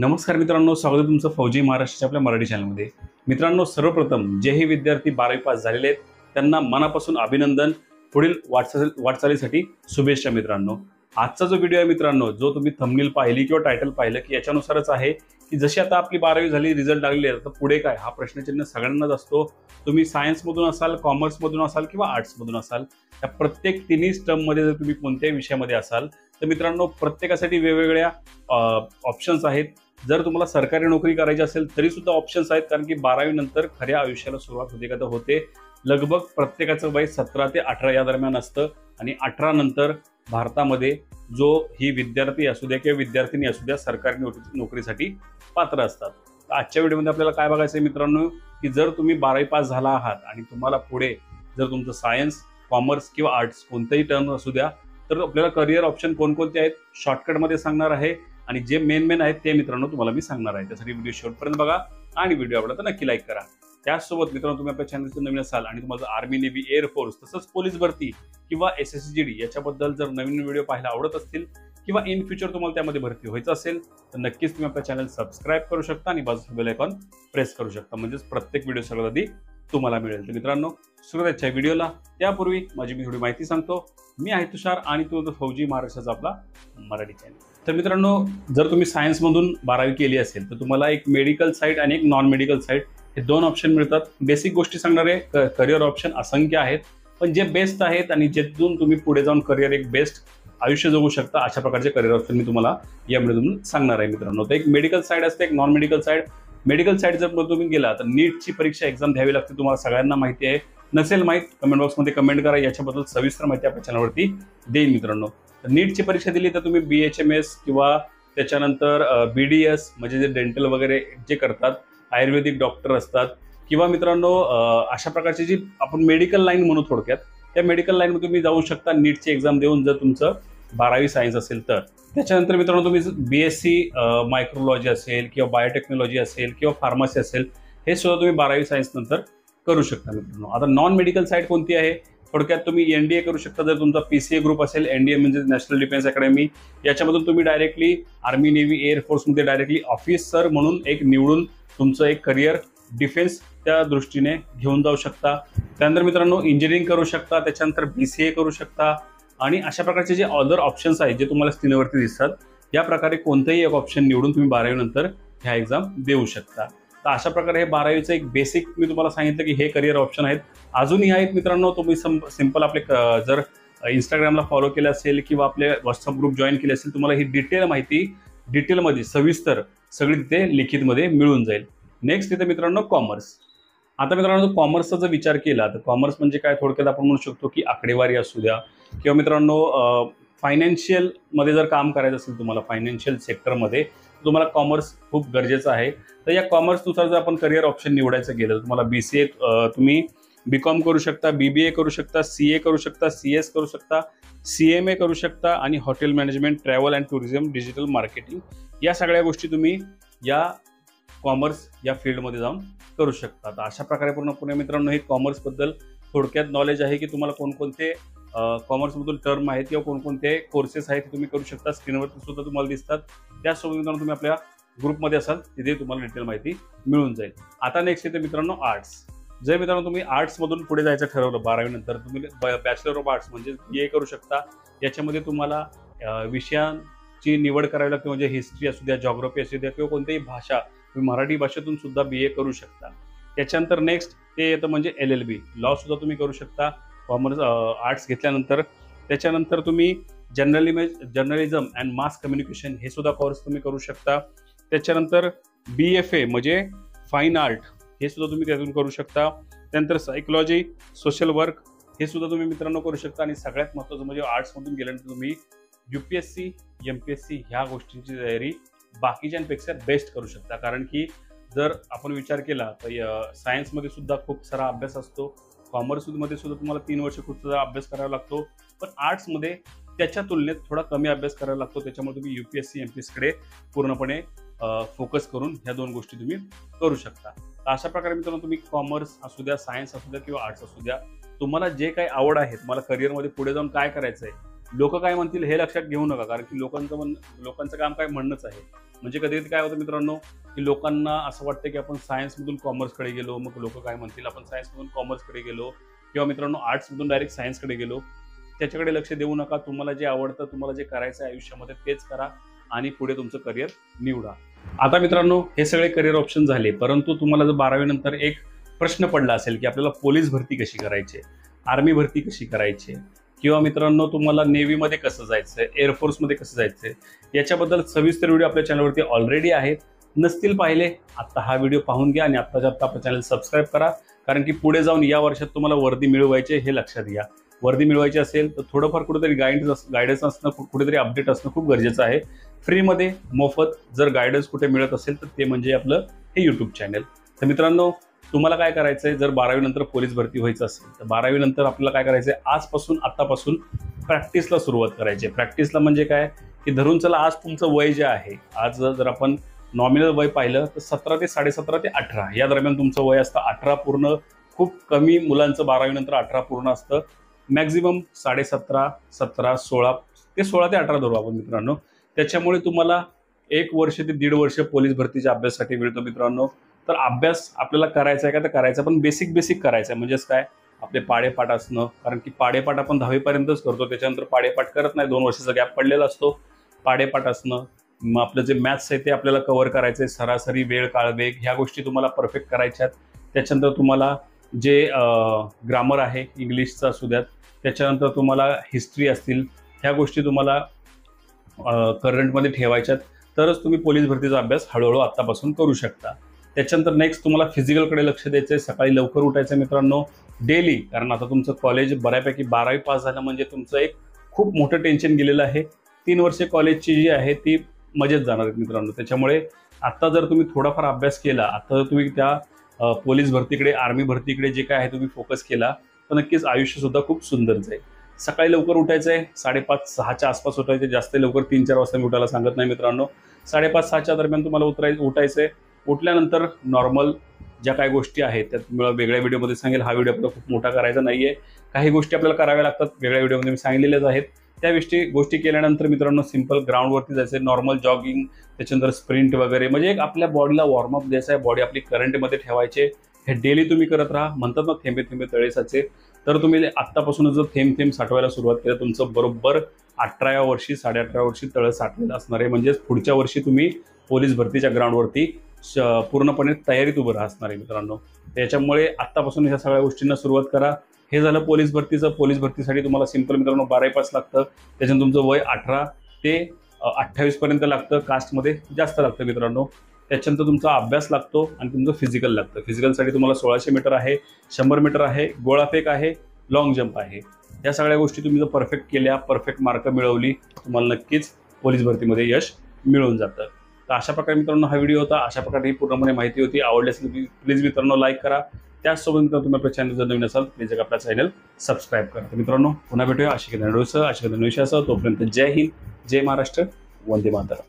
नमस्कार मित्रांनो, स्वागत आहे तुमचं फौजी महाराष्ट्राच्या आपल्या मराठी चॅनलमध्ये। मित्रांनो, सर्वप्रथम जे हे विद्यार्थी 12वी पास झालेले आहेत त्यांना मनापासून अभिनंदन। पुढील वाटचालीसाठी शुभेच्छा मित्रांनो। आजचा जो व्हिडिओ आहे मित्रांनो, जो तुम्ही थंबनेल पाहिली किंवा टायटल पाहिलं की याच्यानुसारच आहे की जशी आता आपली 12वी झाली, रिझल्ट लागले, तर पुढे काय हा प्रश्नचिन्ह सगळ्यांनाच असतो। तुम्ही सायन्स मधून असाल, कॉमर्स मधून असाल किंवा आर्ट्स मधून असाल, त्या प्रत्येक तिन्ही स्ट्रीम मध्ये जर तुम्ही कोणत्याही विषयामध्ये असाल तर मित्रांनो प्रत्येकासाठी वेगवेगळ्या ऑप्शन्स आहेत। जर तुम्हाला सरकारी नोकरी करायची असेल तरी सुद्धा ऑप्शन्स आहेत, कारण की 12वी नंतर खऱ्या आयुष्याला सुरुवात होते का तर होते। लगभग प्रत्येकाचं वय 17 ते 18 या दरम्यान असतं आणि 18 नंतर भारतामध्ये जो ही विद्यार्थी असू द्या किंवा विद्यार्थिनी असू द्या सरकारी नोकरीसाठी पात्र असतात। आजच्या व्हिडिओमध्ये आपल्याला काय बघायचं आहे मित्रांनो, की जर तुम्ही 12वी पास झाला आहात आणि तुम्हाला पुढे जर तुमचं सायन्स, कॉमर्स किंवा आर्ट्स कोणतेही टर्म असू द्या, तर आपल्याला करिअर ऑप्शन कोणकोणते आहेत शॉर्टकटमध्ये सांगणार आहे आणि जे मेन आहेत ते मित्रांनो तुम्हाला मी सांगणार आहे। त्यासाठी व्हिडिओ शेवटपर्यंत बघा आणि व्हिडिओ आवडला तर नक्की लाईक करा। त्याचसोबत मित्रांनो, तुम्ही आपल्या चॅनलवर नवीन असाल आणि तुम्हाला आर्मी, नेव्ही, एअरफोर्स तसंच पोलीस भरती किंवा SSGD याच्याबद्दल जर नवीन व्हिडिओ पाहायला आवडत असतील किंवा इन फ्युचर तुम्हाला त्यामध्ये भरती व्हायचं असेल तर नक्कीच तुम्ही आपल्या चॅनल सबस्क्राईब करू शकता आणि बाजूचा बेल आयकॉन प्रेस करू शकता, म्हणजेच प्रत्येक व्हिडिओ सगळ्यात आधी तुम्हाला मिळेल। तर मित्रांनो, सुरुवातीच्या व्हिडिओला त्यापूर्वी माझी मी थोडी माहिती सांगतो। मी आहे तुषार आणि तो फौजी महाराष्ट्राचा आपला मराठी चॅनल। तर मित्रांनो, जर तुम्ही सायन्स मधून 12वी केली असेल तर तुम्हाला एक मेडिकल साईड आणि एक नॉन मेडिकल साईड हे दोन ऑप्शन मिळतात। बेसिक गोष्टी सांगणारे करिअर ऑप्शन असंख्य आहेत, पण जे बेस्ट आहेत आणि ज्यातून तुम्ही पुढे जाऊन करिअर एक बेस्ट आयुष्य जगू शकता अशा प्रकारचे करिअर ऑप्शन मी तुम्हाला या व्हिडिओतून सांगणार आहे मित्रांनो। तर एक मेडिकल साईड असते, एक non medical side. Medical side जर तुम्ही गेला तर नीटची परीक्षा एक्झाम द्यावी लागते, तुम्हाला सगळ्यांना माहिती आहे। नसेल माहीत कमेंट बॉक्समध्ये कमेंट करा, याच्याबद्दल सविस्तर माहिती आपल्या चॅनलवरती देईन मित्रांनो। नीटची परीक्षा दिली तर तुम्ही BHMS किंवा त्याच्यानंतर BDS म्हणजे जे डेंटल वगैरे जे करतात, आयुर्वेदिक डॉक्टर असतात किंवा मित्रांनो अशा प्रकारची जी आपण मेडिकल लाईन म्हणू थोडक्यात, त्या मेडिकल लाईनमध्ये तुम्ही जाऊ शकता नीटची एक्झाम देऊन, जर तुमचं 12वी सायन्स असेल तर। त्याच्यानंतर मित्रांनो, तुम्ही BSc मायक्रोलॉजी असेल किंवा बायोटेक्नॉलॉजी असेल किंवा फार्मसी असेल, हे सुद्धा तुम्ही 12वी सायन्स नंतर करू शकता मित्रांनो। आता नॉन मेडिकल साईड कोणती आहे, थोडक्यात तुम्ही NDA करू शकता। जर तुमचा PCA ग्रुप असेल, NDA म्हणजे नॅशनल डिफेन्स अकॅडमी, याच्यामधून तुम्ही डायरेक्टली आर्मी, नेव्ही, एअरफोर्समध्ये डायरेक्टली ऑफिसर म्हणून एक निवडून तुमचं एक करिअर डिफेन्स त्या दृष्टीने घेऊन जाऊ शकता। त्यानंतर मित्रांनो इंजिनिअरिंग करू शकता, त्याच्यानंतर BCA करू शकता आणि अशा प्रकारचे जे अदर ऑप्शन्स आहेत जे तुम्हाला स्क्रीनवरती दिसतात, या प्रकारे कोणतेही एक ऑप्शन निवडून तुम्ही 12वी नंतर ह्या एक्झाम देऊ शकता। तर अशा प्रकारे हे 12वीचं एक बेसिक मी तुम्हाला सांगितलं की हे करिअर ऑप्शन आहेत। अजूनही आहेत मित्रांनो, तुम्ही सिंपल आपले जर इंस्टाग्रामला फॉलो केलं असेल किंवा आपले व्हॉट्सअप ग्रुप जॉईन केले असेल, तुम्हाला ही डिटेल माहिती डिटेलमध्ये सविस्तर सगळी तिथे लिखितमध्ये मिळून जाईल। नेक्स्ट इथे मित्रांनो कॉमर्स। आता मित्रांनो, कॉमर्सचा जर विचार केला तर कॉमर्स म्हणजे काय, थोडक्यात आपण म्हणू शकतो की आकडेवारी असू द्या किंवा मित्रांनो फायनान्शियल मध्ये जर काम करायचं असेल तुम्हाला, फायनान्शियल सेक्टरमध्ये तुम्हाला कॉमर्स खूप गरजेचं आहे। तर या कॉमर्सनुसार जर आपण करिअर ऑप्शन निवडायचं गेलं तर तुम्हाला BCA तुम्ही BCom करू शकता, BBA करू शकता, CA करू शकता, CS करू शकता, CMA करू शकता आणि hotel management, travel and tourism, digital marketing, या सगळ्या गोष्टी तुम्ही या कॉमर्स या फील्डमध्ये जाऊन करू शकता। तर अशा प्रकारे पूर्णपणे मित्रांनो हे कॉमर्सबद्दल थोडक्यात नॉलेज आहे की तुम्हाला कोणकोणते कॉमर्समधून टर्म आहेत किंवा कोणकोणते कोर्सेस आहेत तुम्ही करू शकता, स्क्रीनवरती सुद्धा तुम्हाला दिसतात। त्यासोबत मित्रांनो तुम्ही आपल्या ग्रुपमध्ये असाल तिथे तुम्हाला डिटेल माहिती मिळून जाईल। आता नेक्स्ट येते मित्रांनो आर्ट्स। जर मित्रांनो तुम्ही आर्ट्समधून पुढे जायचं ठरवलं 12वी नंतर, तुम्ही बॅचलर ऑफ आर्ट्स म्हणजे BA करू शकता। याच्यामध्ये तुम्हाला विषयांची निवड करावी लागते, म्हणजे हिस्ट्री असू द्या, जॉग्राफी असू द्या किंवा कोणतीही भाषा, तुम्ही मराठी भाषेतून सुद्धा BA करू शकता। त्याच्यानंतर नेक्स्ट ते येतं म्हणजे LLB, लॉ सुद्धा तुम्ही करू शकता कॉमर्स आर्ट्स घेतल्यानंतर। त्याच्यानंतर तुम्ही जर्नलिझम अँड मास कम्युनिकेशन हे सुद्धा कोर्स तुम्ही करू शकता। त्याच्यानंतर BFA म्हणजे फाईन आर्ट हे सुद्धा तुम्ही त्यातून करू शकता। त्यानंतर सायकोलॉजी, सोशल वर्क हे सुद्धा तुम्ही मित्रांनो करू शकता। आणि सगळ्यात महत्त्वाचं म्हणजे आर्ट्समधून गेल्यानंतर तुम्ही UPSC, MPSC ह्या गोष्टींची तयारी बाकीच्यांपेक्षा बेस्ट करू शकता, कारण की जर आपण विचार केला तर सायन्समध्ये सुद्धा खूप सारा अभ्यास असतो, कॉमर्समध्ये सुद्धा तुम्हाला 3 वर्ष खूप सारा अभ्यास करावा लागतो, पण आर्ट्समध्ये त्याच्या तुलनेत थोडा कमी अभ्यास करावा लागतो। त्याच्यामुळे तुम्ही UPSC, MPSC कडे पूर्णपणे फोकस करून ह्या दोन गोष्टी तुम्ही करू शकता। अशा प्रकारे मित्रांनो तुम्ही कॉमर्स असू द्या, सायन्स असू द्या किंवा आर्ट्स असू द्या, तुम्हाला जे काही आवड आहे, तुम्हाला करिअरमध्ये पुढे जाऊन काय करायचं आहे लोक काय म्हणतील हे लक्षात घेऊ नका, कारण की लोकांचं काम काय म्हणणंच आहे. म्हणजे कधी कधी काय होतं मित्रांनो, की लोकांना असं वाटतं की आपण सायन्समधून कॉमर्सकडे गेलो, मग लोक काय म्हणतील आपण सायन्समधून कॉमर्सकडे गेलो, किंवा मित्रांनो आर्ट्समधून डायरेक्ट सायन्सकडे गेलो. त्याच्याकडे लक्ष देऊ नका. तुम्हाला जे आवडतं, तुम्हाला जे करायचं आहे आयुष्यामध्ये तेच करा आणि पुढे तुमचं करिअर निवडा. आता मित्रांनो, हे सगळे करिअर ऑप्शन झाले, परंतु तुम्हाला जर 12वी नंतर एक प्रश्न पडला असेल की आपल्याला पोलीस भरती कशी करायची, आर्मी भरती कशी करायची, किंवा मित्रांनो तुम्हाला नेव्हीमध्ये कसं जायचंय, एअरफोर्समध्ये कसं जायचंय, याच्याबद्दल सविस्तर व्हिडिओ आपल्या चॅनलवरती ऑलरेडी आहेत. नसतील पाहिले, आता हा व्हिडिओ पाहून घ्या आणि आत्ताच्या आत्ता आपलं चॅनल सबस्क्राईब करा, कारण की पुढे जाऊन या वर्षात तुम्हाला वर्दी मिळवायचे हे लक्षात घ्या. वर्दी मिळवायची असेल तर थोडंफार कुठेतरी गायडन्स असणं, कुठेतरी अपडेट असणं खूप गरजेचं आहे. फ्रीमध्ये मोफत जर गायडन्स कुठे मिळत असेल तर ते म्हणजे आपलं हे यूट्यूब चॅनल. तर मित्रांनो, तुम्हाला काय करायचंय, जर 12वी नंतर पोलीस भरती व्हायचं असेल तर 12वी नंतर आपल्याला काय करायचंय, आतापासून प्रॅक्टिसला सुरुवात करायची. प्रॅक्टिसला म्हणजे काय, की धरून चला आज तुमचं वय जे आहे, आज जर आपण नॉमिनल वय पाहिलं तर 17 ते 17.5 ते 18 या दरम्यान तुमचं वय असतं. 18 पूर्ण, खूप कमी मुलांचं 12वी नंतर 18 पूर्ण असतं. मॅक्झिमम 17.5, 17, 16 ते 16 ते 18 धरू आपण मित्रांनो. त्याच्यामुळे तुम्हाला 1 वर्ष ते 1.5 वर्ष पोलीस भरतीच्या अभ्यासासाठी मिळतो मित्रांनो. तर अभ्यास आपल्याला करायचा आहे का, तर करायचा, पण बेसिक करायचा आहे. म्हणजेच काय, आपले पाडेपाठ असणं, कारण की पाडेपाठ आपण 10वी पर्यंतच करतो, त्याच्यानंतर पाडेपाठ करत नाही, 2 वर्षाचा गॅप पडलेला असतो. पाडेपाठ असणं, मग आपलं जे मॅथ्स आहे ते आपल्याला कव्हर करायचं आहे, सरासरी वेळ काळ वेग ह्या गोष्टी तुम्हाला परफेक्ट करायच्या आहेत. त्याच्यानंतर तुम्हाला जे ग्रामर आहे इंग्लिशचा असू द्यात, त्याच्यानंतर तुम्हाला हिस्ट्री असतील, ह्या गोष्टी तुम्हाला करंटमध्ये ठेवायच्यात, तरच तुम्ही पोलीस भरतीचा अभ्यास हळूहळू आत्तापासून करू शकता. त्याच्यानंतर नेक्स्ट तुम्हाला फिजिकलकडे लक्ष द्यायचं आहे. सकाळी लवकर उठायचं आहे मित्रांनो डेली, कारण आता तुमचं कॉलेज बऱ्यापैकी 12वी पास झालं म्हणजे तुमचं एक खूप मोठं टेन्शन गेलेलं आहे. 3 वर्षे कॉलेजची जी आहे ती मजेत जाणार आहेत मित्रांनो. त्याच्यामुळे आता जर तुम्ही थोडाफार अभ्यास केला, आता जर तुम्ही त्या पोलीस भरतीकडे, आर्मी भरतीकडे जे काय आहे तुम्ही फोकस केला, तर नक्कीच आयुष्यसुद्धा खूप सुंदर जाईल. सकाळी लवकर उठायचं आहे, 5:30-6च्या आसपास उठायचं. जास्त लवकर 3-4 वाजता मी उठायला सांगत नाही मित्रांनो. 5:30-6च्या दरम्यान तुम्हाला उठायचं आहे. उठल्यानंतर नॉर्मल ज्या काही गोष्टी आहेत त्या तुम्हाला वेगळ्या व्हिडिओमध्ये सांगेल. हा व्हिडिओ आपल्याला खूप मोठा करायचा नाही आहे. काही गोष्टी आपल्याला कराव्या लागतात, वेगळ्या व्हिडिओमध्ये मी सांगितलेल्याच आहेत. त्या गोष्टी केल्यानंतर मित्रांनो सिंपल ग्राउंडवरती जायचं, नॉर्मल जॉगिंग, त्याच्यानंतर स्प्रिंट वगैरे, म्हणजे एक आपल्या बॉडीला वॉर्मअप द्यायचा आहे, बॉडी आपली करंटमध्ये ठेवायचे. हे डेली तुम्ही करत राहा. म्हणतात ना, थेंबे थेंबे तळे साचे. तर तुम्ही आत्तापासूनच जर थेंब साठवायला सुरुवात केली, तुमचं बरोबर 18व्या वर्षी 18.5व्या वर्षी तळं साठलेलं असणार आहे. म्हणजेच पुढच्या वर्षी तुम्ही पोलीस भरतीच्या ग्राउंडवरती पूर्णपणे तयारीत उभं असणार आहे मित्रांनो. त्याच्यामुळे आत्तापासून ह्या सगळ्या गोष्टींना सुरुवात करा. हे झालं पोलीस भरतीचं. पोलीस भरतीसाठी तुम्हाला सिंपल मित्रांनो 12वी पास लागतं. त्याच्यानंतर तुमचं वय 18 ते 28 पर्यंत लागतं. कास्टमध्ये जास्त लागतं मित्रांनो. त्याच्यानंतर तुमचा अभ्यास लागतो आणि तुमचं फिजिकल लागतं. फिजिकलसाठी तुम्हाला 1600 मीटर आहे, 100 मीटर आहे, गोळाफेक आहे, लॉंग जंप आहे. या सगळ्या गोष्टी तुम्ही जर परफेक्ट केल्या, परफेक्ट मार्क मिळवली, तुम्हाला नक्कीच पोलीस भरतीमध्ये यश मिळून जातं. तर अशा प्रकारे मित्रांनो हा व्हिडिओ होता. अशा प्रकारे ही पूर्णपणे माहिती होती. आवडली असेल प्लीज मित्रांनो लाईक करा. त्याचसोबत मित्रांनो तुम्ही आपल्या चॅनल जर नवीन असाल प्लीज आपल्या चॅनल सबस्क्राईब करा. तर मित्रांनो पुन्हा भेटूया अशा नवीन विषयासह. तोपर्यंत जय हिंद, जय महाराष्ट्र, वंदे मातरम.